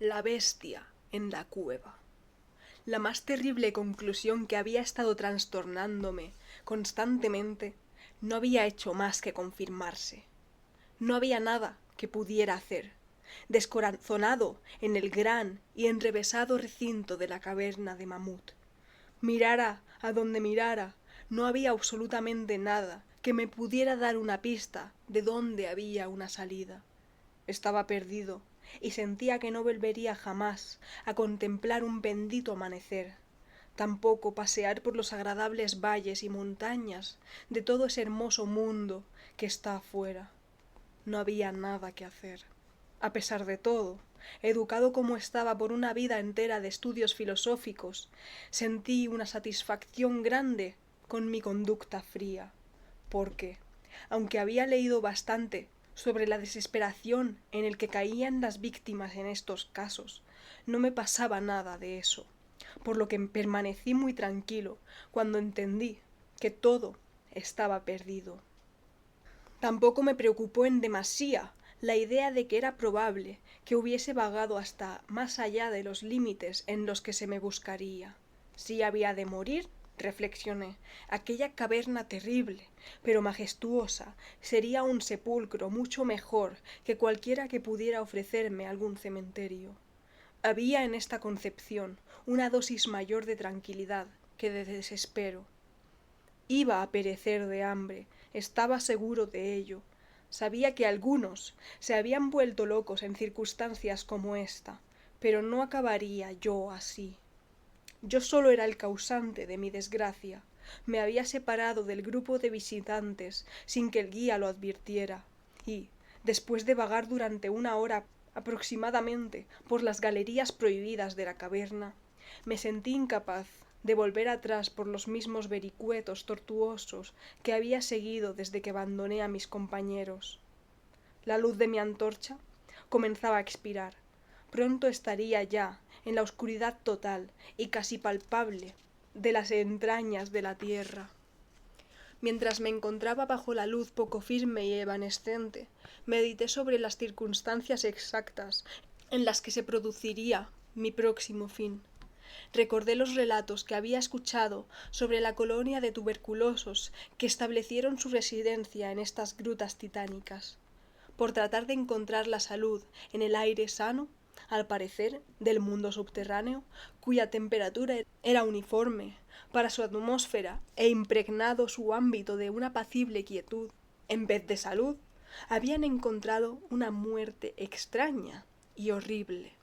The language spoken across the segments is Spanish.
La bestia en la cueva. La más terrible conclusión que había estado trastornándome constantemente no había hecho más que confirmarse. No había nada que pudiera hacer, descorazonado en el gran y enrevesado recinto de la caverna de Mamut. Mirara a donde mirara, no había absolutamente nada que me pudiera dar una pista de dónde había una salida. Estaba perdido y sentía que no volvería jamás a contemplar un bendito amanecer, tampoco pasear por los agradables valles y montañas de todo ese hermoso mundo que está afuera. No había nada que hacer. A pesar de todo, educado como estaba por una vida entera de estudios filosóficos, sentí una satisfacción grande con mi conducta fría, porque, aunque había leído bastante sobre la desesperación en el que caían las víctimas en estos casos, no me pasaba nada de eso, por lo que permanecí muy tranquilo cuando entendí que todo estaba perdido. Tampoco me preocupó en demasía la idea de que era probable que hubiese vagado hasta más allá de los límites en los que se me buscaría. Si había de morir, reflexioné, aquella caverna terrible, pero majestuosa, sería un sepulcro mucho mejor que cualquiera que pudiera ofrecerme algún cementerio. Había en esta concepción una dosis mayor de tranquilidad que de desespero. Iba a perecer de hambre, estaba seguro de ello. Sabía que algunos se habían vuelto locos en circunstancias como esta, pero no acabaría yo así. Yo solo era el causante de mi desgracia. Me había separado del grupo de visitantes sin que el guía lo advirtiera, y, después de vagar durante una hora aproximadamente por las galerías prohibidas de la caverna, me sentí incapaz de volver atrás por los mismos vericuetos tortuosos que había seguido desde que abandoné a mis compañeros. La luz de mi antorcha comenzaba a expirar. Pronto estaría ya en la oscuridad total y casi palpable de las entrañas de la tierra. Mientras me encontraba bajo la luz poco firme y evanescente, medité sobre las circunstancias exactas en las que se produciría mi próximo fin. Recordé los relatos que había escuchado sobre la colonia de tuberculosos que establecieron su residencia en estas grutas titánicas. Por tratar de encontrar la salud en el aire sano, al parecer, del mundo subterráneo, cuya temperatura era uniforme para su atmósfera e impregnado su ámbito de una apacible quietud, en vez de salud, habían encontrado una muerte extraña y horrible.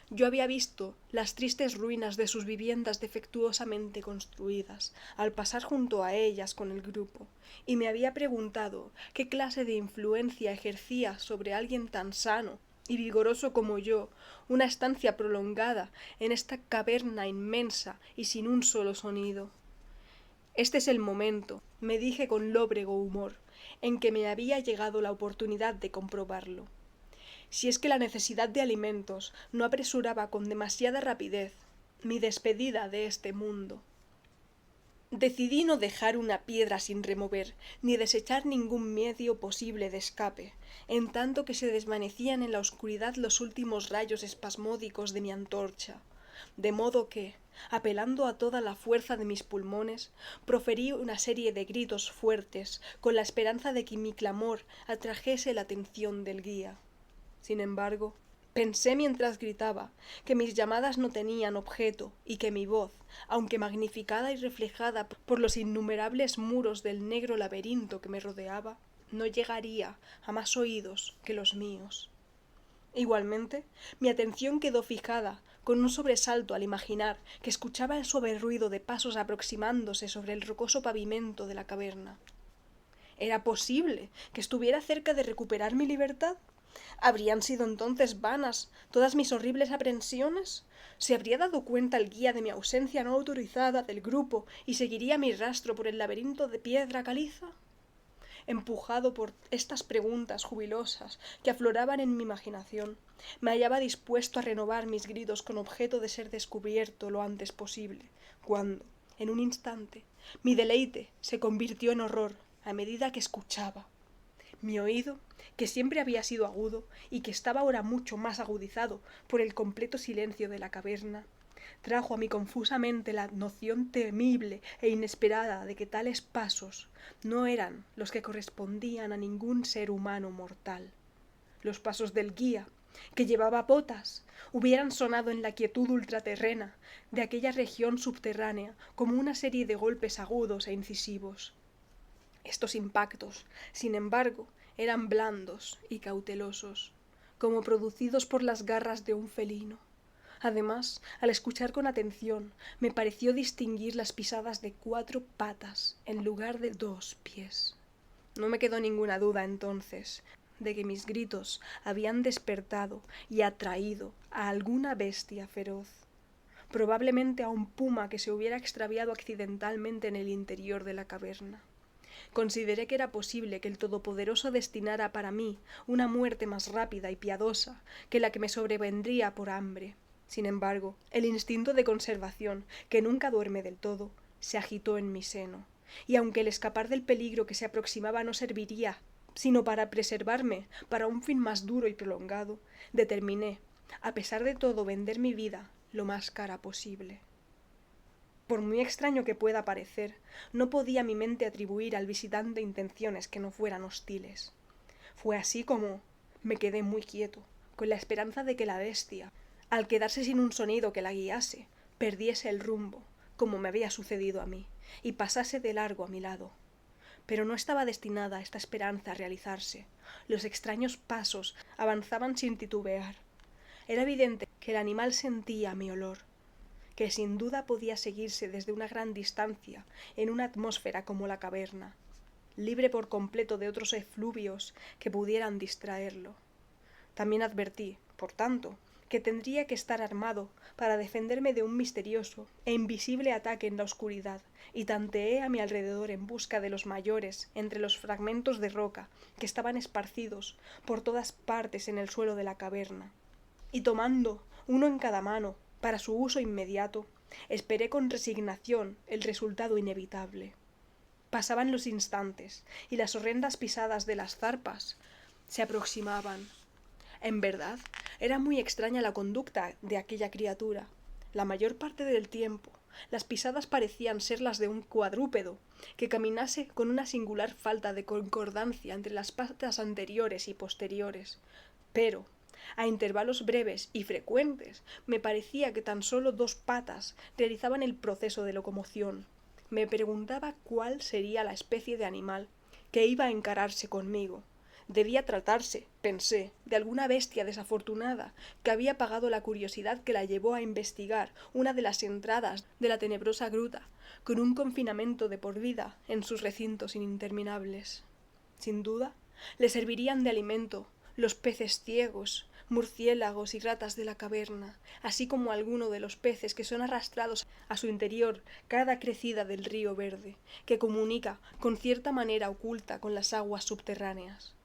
Yo había visto las tristes ruinas de sus viviendas defectuosamente construidas al pasar junto a ellas con el grupo, y me había preguntado qué clase de influencia ejercía sobre alguien tan sano y vigoroso como yo una estancia prolongada en esta caverna inmensa y sin un solo sonido. Este es el momento, me dije con lóbrego humor, en que me había llegado la oportunidad de comprobarlo. Si es que la necesidad de alimentos no apresuraba con demasiada rapidez mi despedida de este mundo. Decidí no dejar una piedra sin remover, ni desechar ningún medio posible de escape, en tanto que se desvanecían en la oscuridad los últimos rayos espasmódicos de mi antorcha, de modo que, apelando a toda la fuerza de mis pulmones, proferí una serie de gritos fuertes, con la esperanza de que mi clamor atrajese la atención del guía. Sin embargo, pensé mientras gritaba que mis llamadas no tenían objeto y que mi voz, aunque magnificada y reflejada por los innumerables muros del negro laberinto que me rodeaba, no llegaría a más oídos que los míos. Igualmente, mi atención quedó fijada con un sobresalto al imaginar que escuchaba el suave ruido de pasos aproximándose sobre el rocoso pavimento de la caverna. ¿Era posible que estuviera cerca de recuperar mi libertad? ¿Habrían sido entonces vanas todas mis horribles aprensiones? ¿Se habría dado cuenta el guía de mi ausencia no autorizada del grupo y seguiría mi rastro por el laberinto de piedra caliza? Empujado por estas preguntas jubilosas que afloraban en mi imaginación, me hallaba dispuesto a renovar mis gritos con objeto de ser descubierto lo antes posible, cuando, en un instante, mi deleite se convirtió en horror a medida que escuchaba. Mi oído, que siempre había sido agudo y que estaba ahora mucho más agudizado por el completo silencio de la caverna, trajo a mí confusamente la noción temible e inesperada de que tales pasos no eran los que correspondían a ningún ser humano mortal. Los pasos del guía, que llevaba botas, hubieran sonado en la quietud ultraterrena de aquella región subterránea como una serie de golpes agudos e incisivos. Estos impactos, sin embargo, eran blandos y cautelosos, como producidos por las garras de un felino. Además, al escuchar con atención, me pareció distinguir las pisadas de 4 patas en lugar de 2 pies. No me quedó ninguna duda entonces de que mis gritos habían despertado y atraído a alguna bestia feroz, probablemente a un puma que se hubiera extraviado accidentalmente en el interior de la caverna. Consideré que era posible que el Todopoderoso destinara para mí una muerte más rápida y piadosa que la que me sobrevendría por hambre. Sin embargo, el instinto de conservación, que nunca duerme del todo, se agitó en mi seno, y aunque el escapar del peligro que se aproximaba no serviría sino para preservarme para un fin más duro y prolongado, determiné, a pesar de todo, vender mi vida lo más cara posible. Por muy extraño que pueda parecer, no podía mi mente atribuir al visitante intenciones que no fueran hostiles. Fue así como me quedé muy quieto, con la esperanza de que la bestia, al quedarse sin un sonido que la guiase, perdiese el rumbo, como me había sucedido a mí, y pasase de largo a mi lado. Pero no estaba destinada esta esperanza a realizarse. Los extraños pasos avanzaban sin titubear. Era evidente que el animal sentía mi olor, que sin duda podía seguirse desde una gran distancia en una atmósfera como la caverna, libre por completo de otros efluvios que pudieran distraerlo. También advertí, por tanto, que tendría que estar armado para defenderme de un misterioso e invisible ataque en la oscuridad, y tanteé a mi alrededor en busca de los mayores entre los fragmentos de roca que estaban esparcidos por todas partes en el suelo de la caverna. Y tomando uno en cada mano para su uso inmediato, esperé con resignación el resultado inevitable. Pasaban los instantes, y las horrendas pisadas de las zarpas se aproximaban. En verdad, era muy extraña la conducta de aquella criatura. La mayor parte del tiempo, las pisadas parecían ser las de un cuadrúpedo, que caminase con una singular falta de concordancia entre las patas anteriores y posteriores. Pero, a intervalos breves y frecuentes, me parecía que tan solo 2 patas realizaban el proceso de locomoción. Me preguntaba cuál sería la especie de animal que iba a encararse conmigo. Debía tratarse, pensé, de alguna bestia desafortunada que había pagado la curiosidad que la llevó a investigar una de las entradas de la tenebrosa gruta, con un confinamiento de por vida en sus recintos interminables. Sin duda, le servirían de alimento los peces ciegos, murciélagos y ratas de la caverna, así como alguno de los peces que son arrastrados a su interior cada crecida del río verde, que comunica con cierta manera oculta con las aguas subterráneas.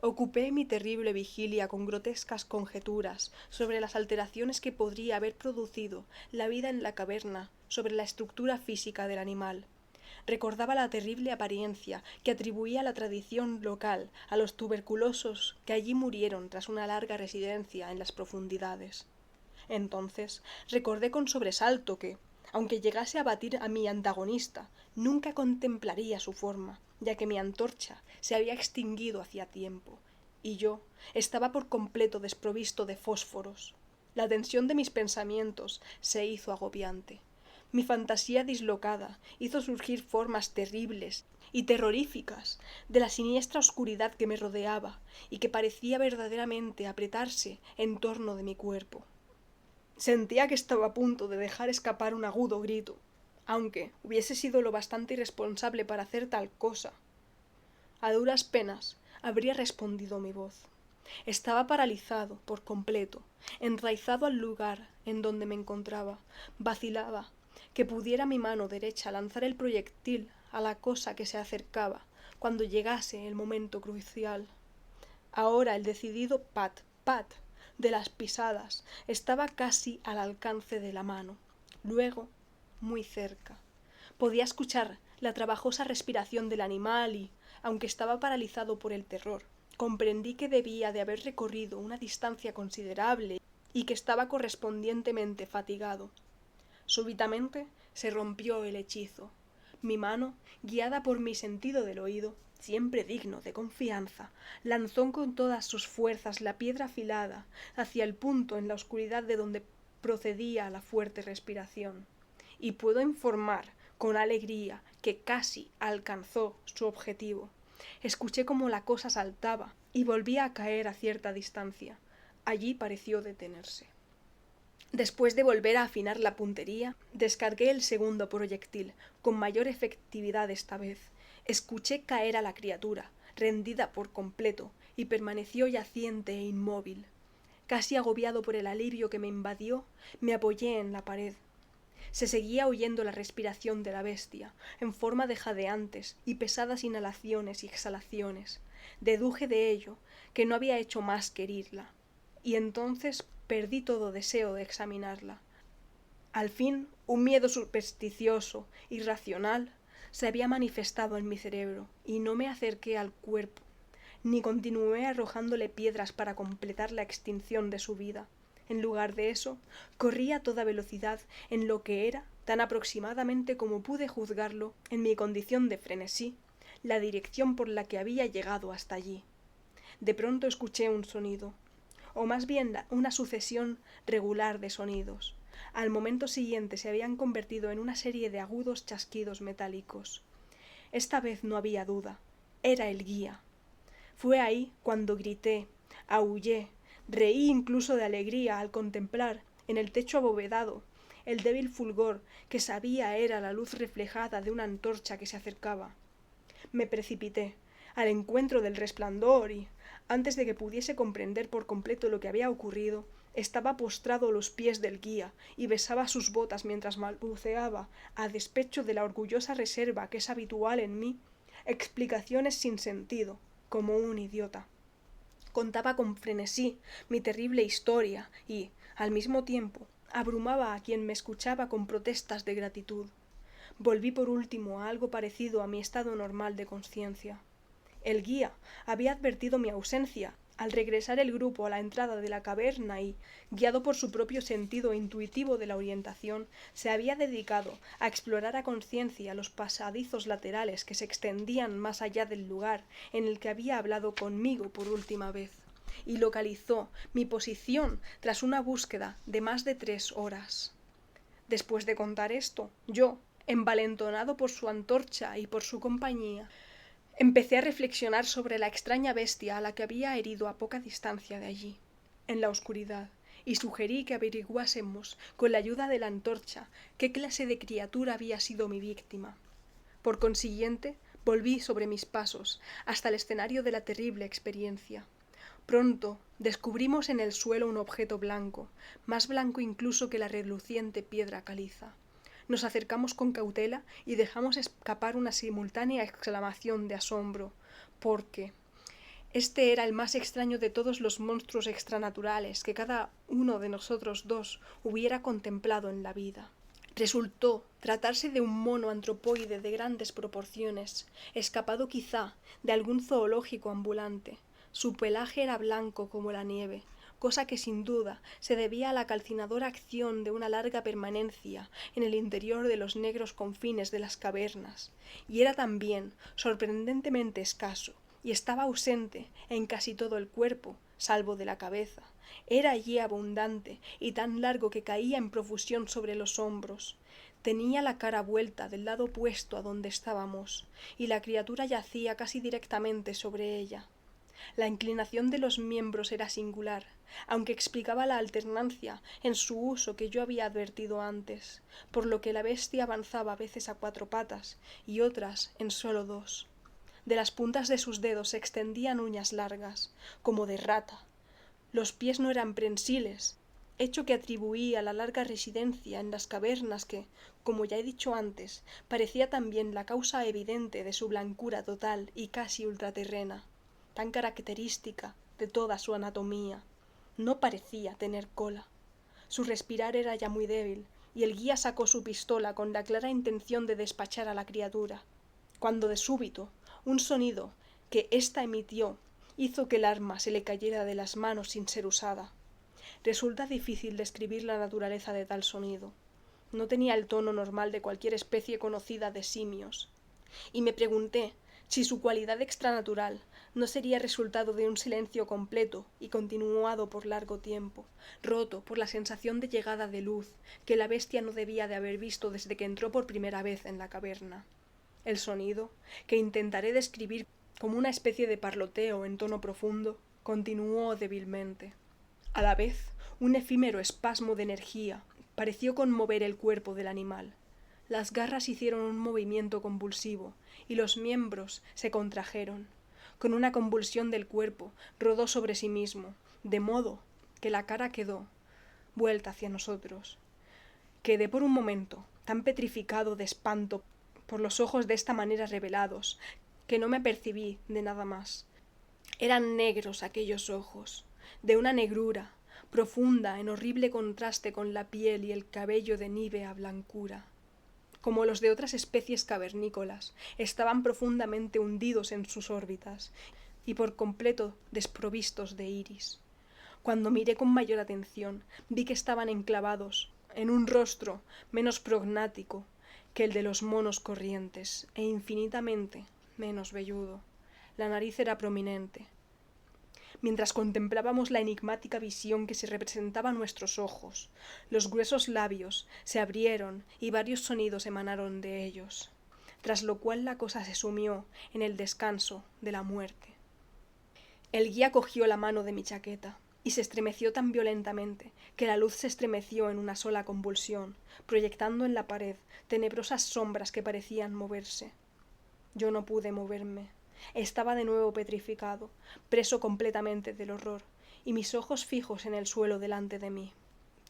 Ocupé mi terrible vigilia con grotescas conjeturas sobre las alteraciones que podría haber producido la vida en la caverna sobre la estructura física del animal. Recordaba la terrible apariencia que atribuía la tradición local a los tuberculosos que allí murieron tras una larga residencia en las profundidades. Entonces recordé con sobresalto que, aunque llegase a batir a mi antagonista, nunca contemplaría su forma, ya que mi antorcha se había extinguido hacía tiempo, y yo estaba por completo desprovisto de fósforos. La tensión de mis pensamientos se hizo agobiante. Mi fantasía dislocada hizo surgir formas terribles y terroríficas de la siniestra oscuridad que me rodeaba y que parecía verdaderamente apretarse en torno de mi cuerpo. Sentía que estaba a punto de dejar escapar un agudo grito, aunque hubiese sido lo bastante irresponsable para hacer tal cosa. A duras penas habría respondido mi voz. Estaba paralizado por completo, enraizado al lugar en donde me encontraba. Vacilaba que pudiera mi mano derecha lanzar el proyectil a la cosa que se acercaba cuando llegase el momento crucial. Ahora el decidido pat, pat de las pisadas estaba casi al alcance de la mano. Luego, muy cerca, podía escuchar la trabajosa respiración del animal y, aunque estaba paralizado por el terror. Comprendí que debía de haber recorrido una distancia considerable y que estaba correspondientemente fatigado. Súbitamente se rompió el hechizo. Mi mano, guiada por mi sentido del oído, siempre digno de confianza, lanzó con todas sus fuerzas la piedra afilada hacia el punto en la oscuridad de donde procedía la fuerte respiración. Y puedo informar con alegría que casi alcanzó su objetivo. Escuché cómo la cosa saltaba y volvía a caer a cierta distancia. Allí pareció detenerse. Después de volver a afinar la puntería, descargué el segundo proyectil, con mayor efectividad esta vez. Escuché caer a la criatura, rendida por completo, y permaneció yaciente e inmóvil. Casi agobiado por el alivio que me invadió, me apoyé en la pared. Se seguía oyendo la respiración de la bestia, en forma de jadeantes y pesadas inhalaciones y exhalaciones. Deduje de ello que no había hecho más que herirla, y entonces perdí todo deseo de examinarla. Al fin, un miedo supersticioso, irracional, se había manifestado en mi cerebro, y no me acerqué al cuerpo, ni continué arrojándole piedras para completar la extinción de su vida. En lugar de eso, corrí a toda velocidad en lo que era, tan aproximadamente como pude juzgarlo, en mi condición de frenesí, la dirección por la que había llegado hasta allí. De pronto escuché un sonido, o más bien una sucesión regular de sonidos. Al momento siguiente se habían convertido en una serie de agudos chasquidos metálicos. Esta vez no había duda. Era el guía. Fue ahí cuando grité, aullé, reí incluso de alegría al contemplar, en el techo abovedado, el débil fulgor que sabía era la luz reflejada de una antorcha que se acercaba. Me precipité al encuentro del resplandor y, antes de que pudiese comprender por completo lo que había ocurrido, estaba postrado a los pies del guía y besaba sus botas mientras balbuceaba, a despecho de la orgullosa reserva que es habitual en mí, explicaciones sin sentido, como un idiota. Contaba con frenesí mi terrible historia y, al mismo tiempo, abrumaba a quien me escuchaba con protestas de gratitud. Volví por último a algo parecido a mi estado normal de conciencia. El guía había advertido mi ausencia al regresar el grupo a la entrada de la caverna y, guiado por su propio sentido intuitivo de la orientación, se había dedicado a explorar a conciencia los pasadizos laterales que se extendían más allá del lugar en el que había hablado conmigo por última vez, y localizó mi posición tras una búsqueda de más de 3 horas. Después de contar esto, yo, envalentonado por su antorcha y por su compañía, empecé a reflexionar sobre la extraña bestia a la que había herido a poca distancia de allí, en la oscuridad, y sugerí que averiguásemos, con la ayuda de la antorcha, qué clase de criatura había sido mi víctima. Por consiguiente, volví sobre mis pasos, hasta el escenario de la terrible experiencia. Pronto descubrimos en el suelo un objeto blanco, más blanco incluso que la reluciente piedra caliza. Nos acercamos con cautela y dejamos escapar una simultánea exclamación de asombro, porque este era el más extraño de todos los monstruos extranaturales que cada uno de nosotros dos hubiera contemplado en la vida. Resultó tratarse de un mono antropoide de grandes proporciones, escapado quizá de algún zoológico ambulante. Su pelaje era blanco como la nieve, cosa que sin duda se debía a la calcinadora acción de una larga permanencia en el interior de los negros confines de las cavernas, y era también sorprendentemente escaso, y estaba ausente en casi todo el cuerpo, salvo de la cabeza. Era allí abundante y tan largo que caía en profusión sobre los hombros. Tenía la cara vuelta del lado opuesto a donde estábamos, y la criatura yacía casi directamente sobre ella. La inclinación de los miembros era singular, aunque explicaba la alternancia en su uso que yo había advertido antes, por lo que la bestia avanzaba a veces a 4 patas y otras en solo 2. De las puntas de sus dedos se extendían uñas largas, como de rata. Los pies no eran prensiles, hecho que atribuí a la larga residencia en las cavernas que, como ya he dicho antes, parecía también la causa evidente de su blancura total y casi ultraterrena, tan característica de toda su anatomía. No parecía tener cola. Su respirar era ya muy débil, y el guía sacó su pistola con la clara intención de despachar a la criatura, cuando de súbito Un sonido que ésta emitió hizo que el arma se le cayera de las manos sin ser usada. Resulta difícil describir la naturaleza de tal sonido. No tenía el tono normal de cualquier especie conocida de simios. Y me pregunté si su cualidad extranatural no sería resultado de un silencio completo y continuado por largo tiempo, roto por la sensación de llegada de luz que la bestia no debía de haber visto desde que entró por primera vez en la caverna. El sonido, que intentaré describir como una especie de parloteo en tono profundo, continuó débilmente. A la vez, un efímero espasmo de energía pareció conmover el cuerpo del animal. Las garras hicieron un movimiento convulsivo y los miembros se contrajeron. Con una convulsión del cuerpo rodó sobre sí mismo, de modo que la cara quedó vuelta hacia nosotros. Quedé por un momento tan petrificado de espanto por los ojos de esta manera revelados que no me apercibí de nada más. Eran negros aquellos ojos, de una negrura profunda en horrible contraste con la piel y el cabello de nívea blancura. Como los de otras especies cavernícolas, estaban profundamente hundidos en sus órbitas y por completo desprovistos de iris. Cuando miré con mayor atención, vi que estaban enclavados en un rostro menos prognático que el de los monos corrientes e infinitamente menos velludo. La nariz era prominente. Mientras contemplábamos la enigmática visión que se representaba a nuestros ojos, los gruesos labios se abrieron y varios sonidos emanaron de ellos, tras lo cual la cosa se sumió en el descanso de la muerte. El guía cogió la mano de mi chaqueta y se estremeció tan violentamente que la luz se estremeció en una sola convulsión, proyectando en la pared tenebrosas sombras que parecían moverse. Yo no pude moverme. Estaba de nuevo petrificado, preso completamente del horror, y mis ojos fijos en el suelo delante de mí.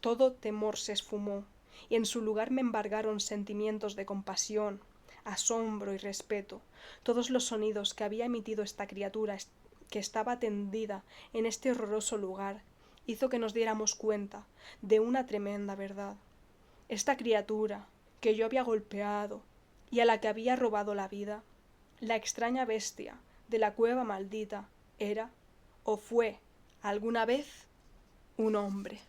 Todo temor se esfumó, y en su lugar me embargaron sentimientos de compasión, asombro y respeto. Todos los sonidos que había emitido esta criatura que estaba tendida en este horroroso lugar hizo que nos diéramos cuenta de una tremenda verdad. Esta criatura que yo había golpeado y a la que había robado la vida, la extraña bestia de la cueva maldita, era o fue alguna vez un hombre.